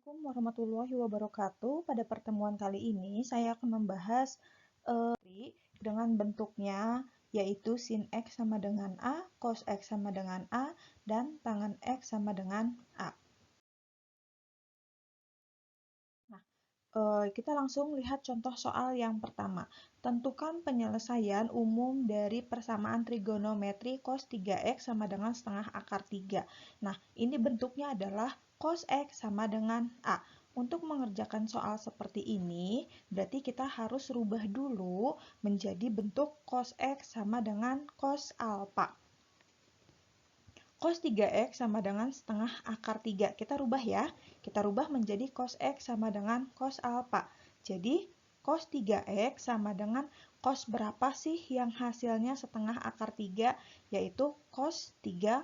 Assalamualaikum warahmatullahi wabarakatuh. Pada pertemuan kali ini saya akan membahas dengan bentuknya, yaitu sin X sama dengan A, cos X sama dengan A, dan tangen X sama dengan A. Nah, kita langsung lihat contoh soal yang pertama. Tentukan penyelesaian umum dari persamaan trigonometri cos 3X sama dengan setengah akar 3. Nah, ini bentuknya adalah cos X sama dengan A. Untuk mengerjakan soal seperti ini, berarti kita harus rubah dulu menjadi bentuk cos X sama dengan cos alpha. Cos 3X sama dengan setengah akar 3. Kita rubah ya. Kita rubah menjadi cos X sama dengan cos alpha. Jadi, cos 3X sama dengan cos berapa sih yang hasilnya setengah akar 3? Yaitu cos 30.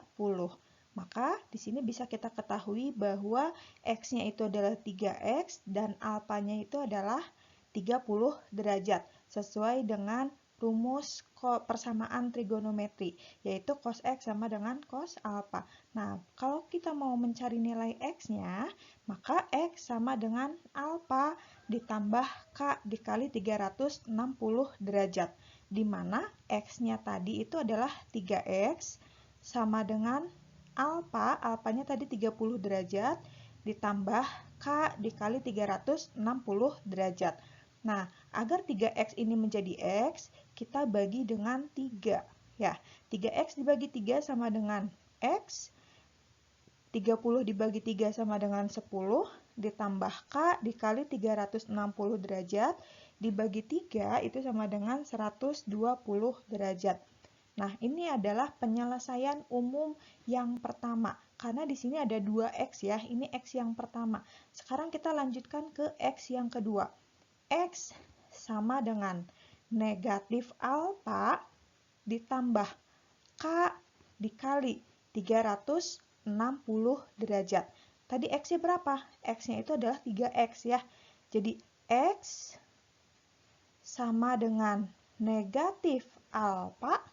Maka, di sini bisa kita ketahui bahwa X-nya itu adalah 3X dan alpanya itu adalah 30 derajat. Sesuai dengan rumus persamaan trigonometri, yaitu cos X sama dengan cos alpha. Nah, kalau kita mau mencari nilai X-nya, maka X sama dengan alpha ditambah K dikali 360 derajat, di mana X-nya tadi itu adalah 3X sama dengan alpanya tadi 30 derajat, ditambah K dikali 360 derajat. Nah, agar 3X ini menjadi X, kita bagi dengan 3. Ya, 3X dibagi 3 sama dengan X, 30 dibagi 3 sama dengan 10, ditambah K dikali 360 derajat, dibagi 3 itu sama dengan 120 derajat. Nah, ini adalah penyelesaian umum yang pertama. Karena di sini ada 2X ya, ini X yang pertama. Sekarang kita lanjutkan ke X yang kedua. X sama dengan negatif alpha ditambah K dikali 360 derajat. Tadi X-nya berapa? X-nya itu adalah 3X ya. Jadi X sama dengan negatif alpha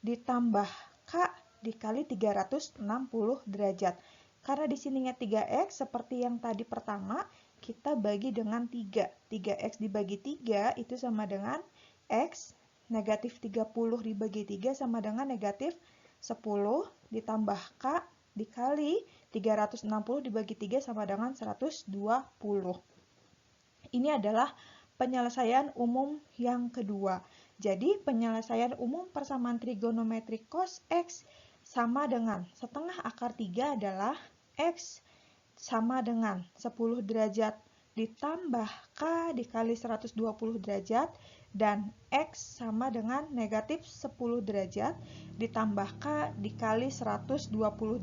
ditambah K dikali 360 derajat. Karena di sininya 3X seperti yang tadi pertama, kita bagi dengan 3. 3X dibagi 3 itu sama dengan X negatif 30 dibagi 3 sama dengan negatif 10 ditambah K dikali 360 dibagi 3 sama dengan 120. Ini adalah penyelesaian umum yang kedua. Jadi, penyelesaian umum persamaan trigonometri cos X sama dengan setengah akar 3 adalah X sama dengan 10 derajat ditambah K dikali 120 derajat dan X sama dengan negatif 10 derajat ditambah K dikali 120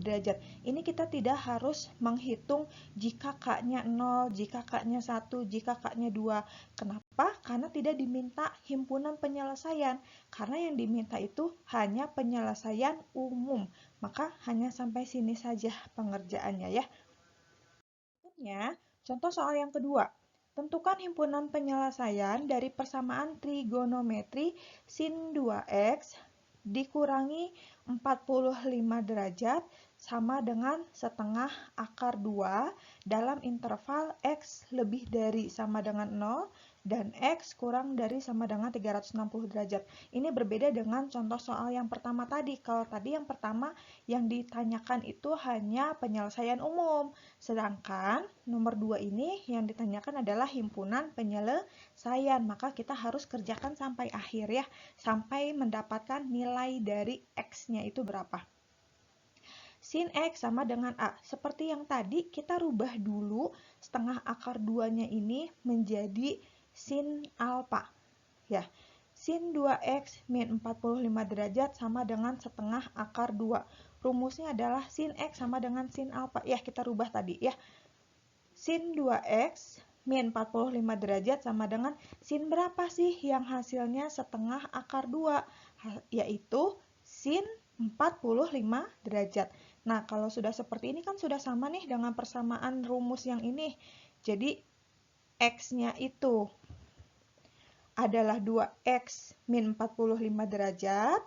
derajat. Ini kita tidak harus menghitung jika K-nya 0, jika K-nya 1, jika K-nya 2. Kenapa? Karena tidak diminta himpunan penyelesaian. Karena yang diminta itu hanya penyelesaian umum. Maka hanya sampai sini saja pengerjaannya ya. Contoh soal yang kedua. Tentukan himpunan penyelesaian dari persamaan trigonometri sin 2X dikurangi 45 derajat sama dengan setengah akar 2 dalam interval X lebih dari sama dengan 0 dan X kurang dari sama dengan 360 derajat. Ini berbeda dengan contoh soal yang pertama tadi. Kalau tadi yang pertama yang ditanyakan itu hanya penyelesaian umum. Sedangkan nomor 2 ini yang ditanyakan adalah himpunan penyelesaian. Maka kita harus kerjakan sampai akhir ya. Sampai mendapatkan nilai dari X-nya itu berapa. Sin X sama dengan A. Seperti yang tadi, kita rubah dulu setengah akar 2-nya ini menjadi sin alpha. Ya, sin 2X min 45 derajat sama dengan setengah akar 2. Rumusnya adalah sin X sama dengan sin alpha. Ya, kita rubah tadi ya. Sin 2X min 45 derajat sama dengan sin berapa sih yang hasilnya setengah akar 2? Yaitu sin 45 derajat. Nah, kalau sudah seperti ini kan sudah sama nih dengan persamaan rumus yang ini. Jadi, X-nya itu adalah 2X min 45 derajat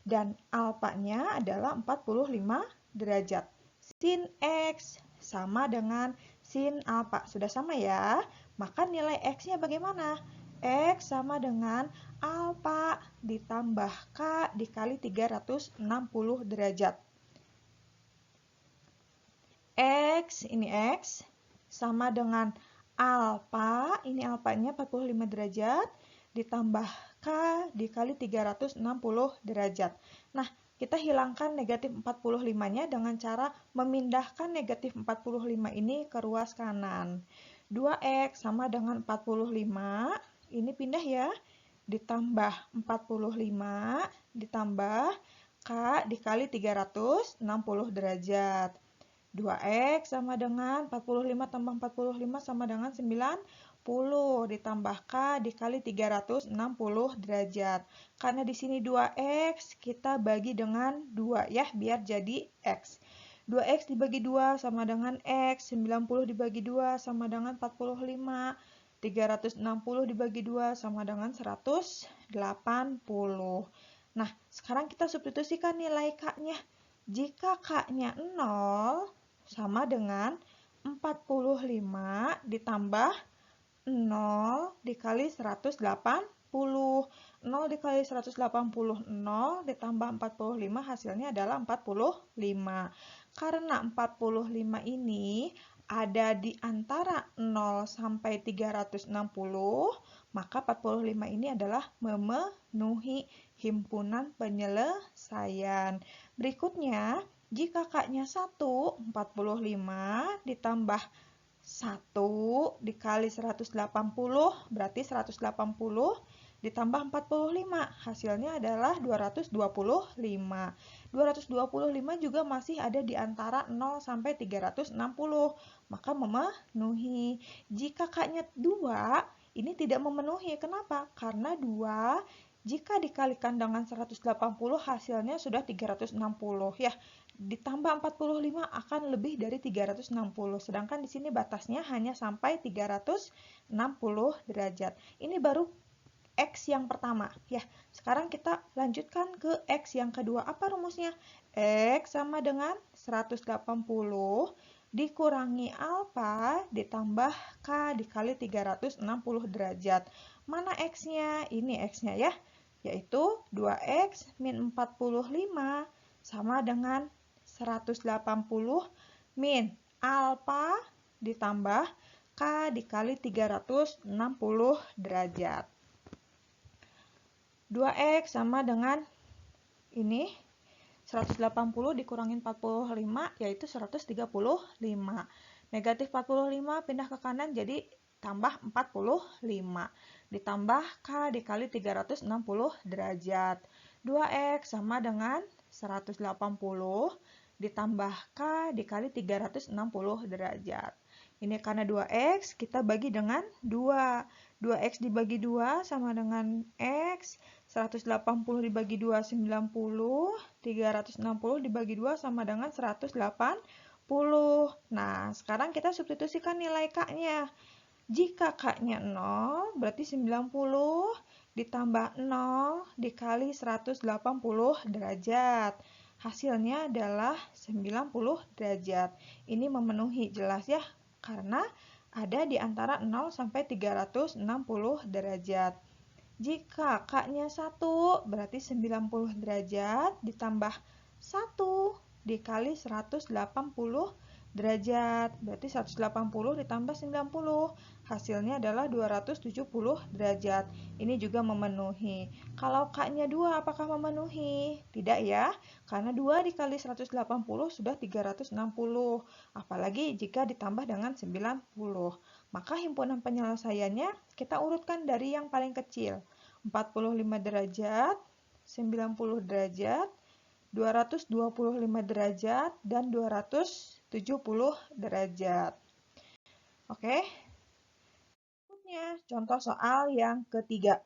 dan alpanya adalah 45 derajat. Sin X sama dengan sin alfa. Sudah sama ya? Maka nilai X-nya bagaimana? X sama dengan alfa ditambah K dikali 360 derajat. X, ini X, sama dengan alfa, ini alfanya 45 derajat, ditambah K dikali 360 derajat. Nah, kita hilangkan negatif 45-nya dengan cara memindahkan negatif 45 ini ke ruas kanan. 2X sama dengan 45, ini pindah ya, ditambah 45, ditambah K dikali 360 derajat. 2X sama dengan 45 tambah 45 sama dengan 90 ditambah K dikali 360 derajat. Karena di sini 2X kita bagi dengan 2 ya biar jadi X. 2X dibagi 2 sama dengan X, 90 dibagi 2 sama dengan 45, 360 dibagi 2 sama dengan 180. Nah, sekarang kita substitusikan nilai K-nya. Jika K-nya 0, sama dengan 45 ditambah 0 dikali 180. 0 dikali 180, 0 ditambah 45 hasilnya adalah 45. Karena 45 ini ada di antara 0 sampai 360, maka 45 ini adalah memenuhi himpunan penyelesaian. Berikutnya, jika K-nya 1, 45 ditambah 1 dikali 180, berarti 180 ditambah 45, hasilnya adalah 225. 225 juga masih ada di antara 0 sampai 360, maka memenuhi. Jika K-nya 2, ini tidak memenuhi. Kenapa? Karena 2 jika dikalikan dengan 180 hasilnya sudah 360 ya. Ditambah 45 akan lebih dari 360. Sedangkan di sini batasnya hanya sampai 360 derajat. Ini baru X yang pertama ya. Sekarang kita lanjutkan ke X yang kedua. Apa rumusnya? X sama dengan 180 dikurangi alfa ditambah K dikali 360 derajat. Mana X-nya? Ini X-nya ya. Yaitu 2X min 45 sama dengan 180 min alfa ditambah K dikali 360 derajat. 2X sama dengan ini 180 dikurangin 45 yaitu 135. Negatif 45 pindah ke kanan jadi tambah 45. Ditambah K dikali 360 derajat. 2X sama dengan 180 ditambah K dikali 360 derajat. Ini karena 2X, kita bagi dengan 2. 2X dibagi 2 sama dengan X. 180 dibagi 2, 90. 360 dibagi 2 sama dengan 180. Nah, sekarang kita substitusikan nilai K-nya. Jika K-nya 0, berarti 90 ditambah 0 dikali 180 derajat. Hasilnya adalah 90 derajat. Ini memenuhi jelas ya, karena ada di antara 0 sampai 360 derajat. Jika K-nya 1, berarti 90 derajat ditambah 1 dikali 180 derajat. Berarti 180 ditambah 90. Hasilnya adalah 270 derajat. Ini juga memenuhi. Kalau K-nya 2, apakah memenuhi? Tidak ya, karena 2 dikali 180 sudah 360. Apalagi jika ditambah dengan 90. Maka himpunan penyelesaiannya kita urutkan dari yang paling kecil. 45 derajat, 90 derajat, 225 derajat, dan 270 derajat. Oke. Contoh soal yang ketiga.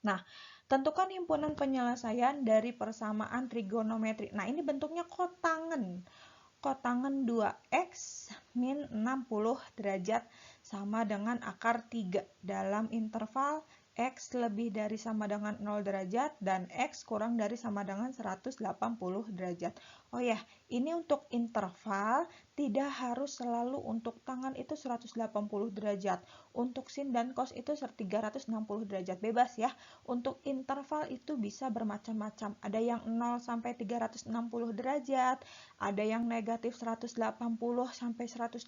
Nah, tentukan himpunan penyelesaian dari persamaan trigonometri. Nah, ini bentuknya kotangan. Kotangan 2X min 60 derajat sama dengan akar 3 dalam interval X lebih dari sama dengan 0 derajat dan X kurang dari sama dengan 180 derajat. Oh ya, ini untuk interval tidak harus selalu untuk tangan itu 180 derajat. Untuk sin dan cos itu 360 derajat, bebas ya. Untuk interval itu bisa bermacam-macam. Ada yang 0 sampai 360 derajat, ada yang negatif 180 sampai 180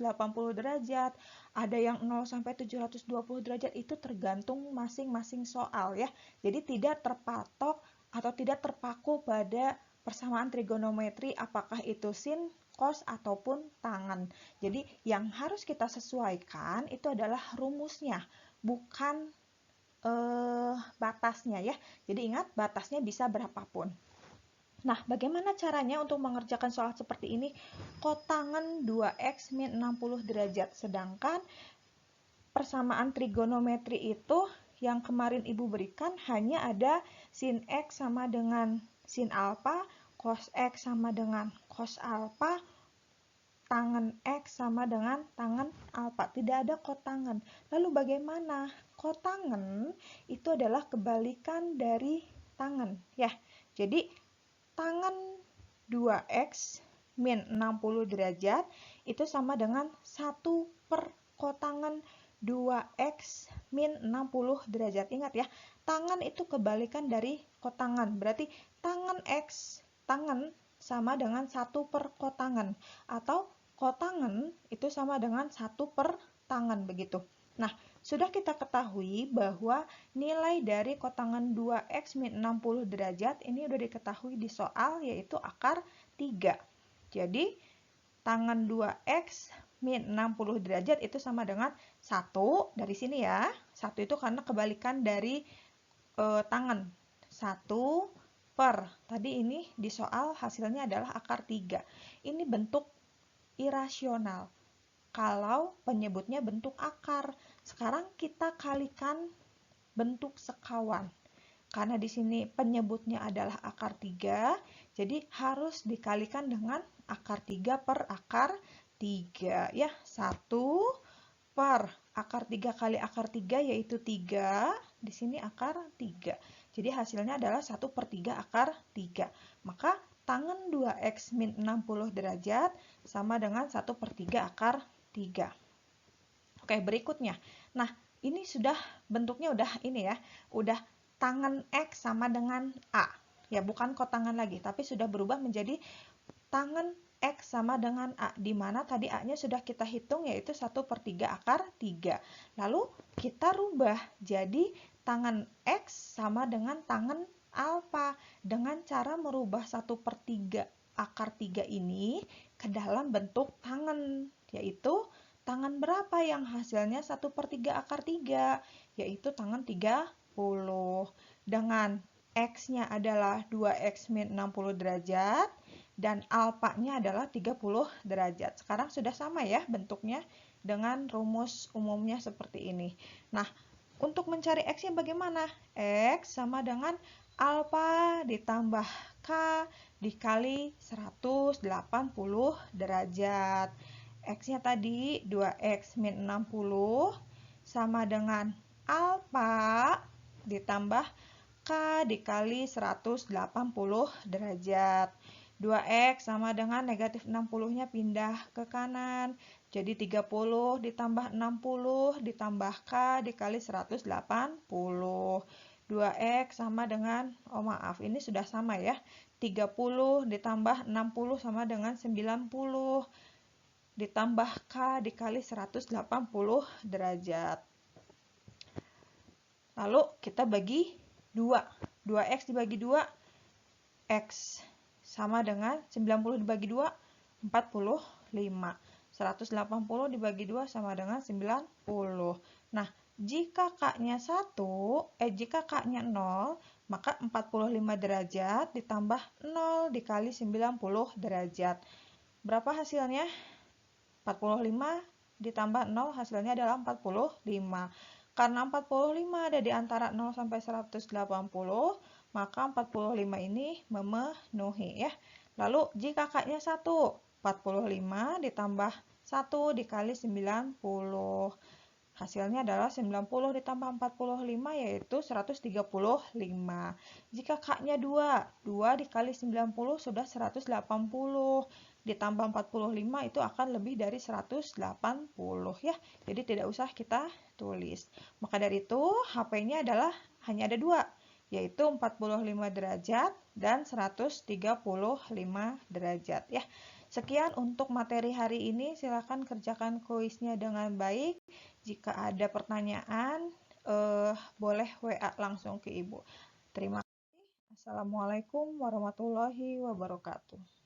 derajat, ada yang 0 sampai 720 derajat. Itu tergantung masing-masing soal ya. Jadi tidak terpatok atau tidak terpaku pada persamaan trigonometri apakah itu sin, cos ataupun tangan. Jadi yang harus kita sesuaikan itu adalah rumusnya, bukan batasnya ya. Jadi ingat, batasnya bisa berapapun. Nah, bagaimana caranya untuk mengerjakan soal seperti ini? Kotangan 2x min 60 derajat, sedangkan persamaan trigonometri itu yang kemarin Ibu berikan hanya ada sin x sama dengan sin alfa, cos x sama dengan cos alfa, tangan x sama dengan tangan alfa. Tidak ada kotangan. Lalu bagaimana? Kotangan itu adalah kebalikan dari tangan ya. Jadi tangan 2x min 60 derajat itu sama dengan 1 per kotangan 2x min 60 derajat. Ingat ya, tangan itu kebalikan dari kotangan. Berarti tangan x, tangan sama dengan 1 per kotangan. Atau kotangan itu sama dengan 1 per tangan, begitu. Nah, sudah kita ketahui bahwa nilai dari kotangan 2x min 60 derajat ini sudah diketahui di soal, yaitu akar 3. Jadi, tangan 2x min 60 derajat itu sama dengan 1 dari sini ya. 1 itu karena kebalikan dari tangan. 1 per. Tadi ini di soal hasilnya adalah akar 3. Ini bentuk irasional. Kalau penyebutnya bentuk akar. Sekarang kita kalikan bentuk sekawan. Karena di sini penyebutnya adalah akar 3, jadi harus dikalikan dengan akar 3 per akar 3 ya. 1 per akar 3 kali akar 3 yaitu 3. Di sini akar 3. Jadi hasilnya adalah 1 per 3 akar 3. Maka tangan 2x min 60 derajat sama dengan 1 per 3 akar 3. Oke, berikutnya. Nah, ini sudah bentuknya udah ini ya. Udah tangan X sama dengan A. Ya, bukan kotangan lagi, tapi sudah berubah menjadi tangan X sama dengan A. Di mana tadi A-nya sudah kita hitung yaitu 1 per 3 akar 3. Lalu kita rubah jadi tangan X sama dengan tangan alfa. Dengan cara merubah 1 per 3 akar 3 ini ke dalam bentuk tangan. Yaitu tangan berapa yang hasilnya 1 per 3 akar 3? Yaitu tangan 30. Dengan X-nya adalah 2X min 60 derajat dan alfanya adalah 30 derajat. Sekarang sudah sama ya bentuknya dengan rumus umumnya seperti ini. Nah, untuk mencari X-nya bagaimana? X sama dengan alfa ditambah K dikali 180 derajat. X-nya tadi 2X min 60 sama dengan alfa ditambah K dikali 180 derajat. 2X sama dengan negatif 60-nya pindah ke kanan. Jadi 30 ditambah 60 ditambah K dikali 180. 2X sama dengan, oh maaf, ini sudah sama ya. 30 ditambah 60 sama dengan 90. Ditambah K dikali 180 derajat. Lalu kita bagi 2. 2X dibagi 2, X sama dengan 90 dibagi 2, 45. 180 dibagi 2 sama dengan 90. Nah, jika K-nya 0, maka 45 derajat ditambah 0 dikali 90 derajat. Berapa hasilnya? 45 ditambah 0 hasilnya adalah 45. Karena 45 ada di antara 0 sampai 180, maka 45 ini memenuhi ya. Lalu jika K-nya 1, 45 ditambah 1 dikali 90. Hasilnya adalah 90 ditambah 45 yaitu 135. Jika K-nya 2, 2 dikali 90 sudah 180. Ditambah 45 itu akan lebih dari 180 ya. Jadi tidak usah kita tulis. Maka dari itu HP-nya adalah hanya ada 2, yaitu 45 derajat dan 135 derajat ya. Sekian untuk materi hari ini. Silakan kerjakan kuisnya dengan baik. Jika ada pertanyaan, boleh WA langsung ke Ibu. Terima kasih. Assalamualaikum warahmatullahi wabarakatuh.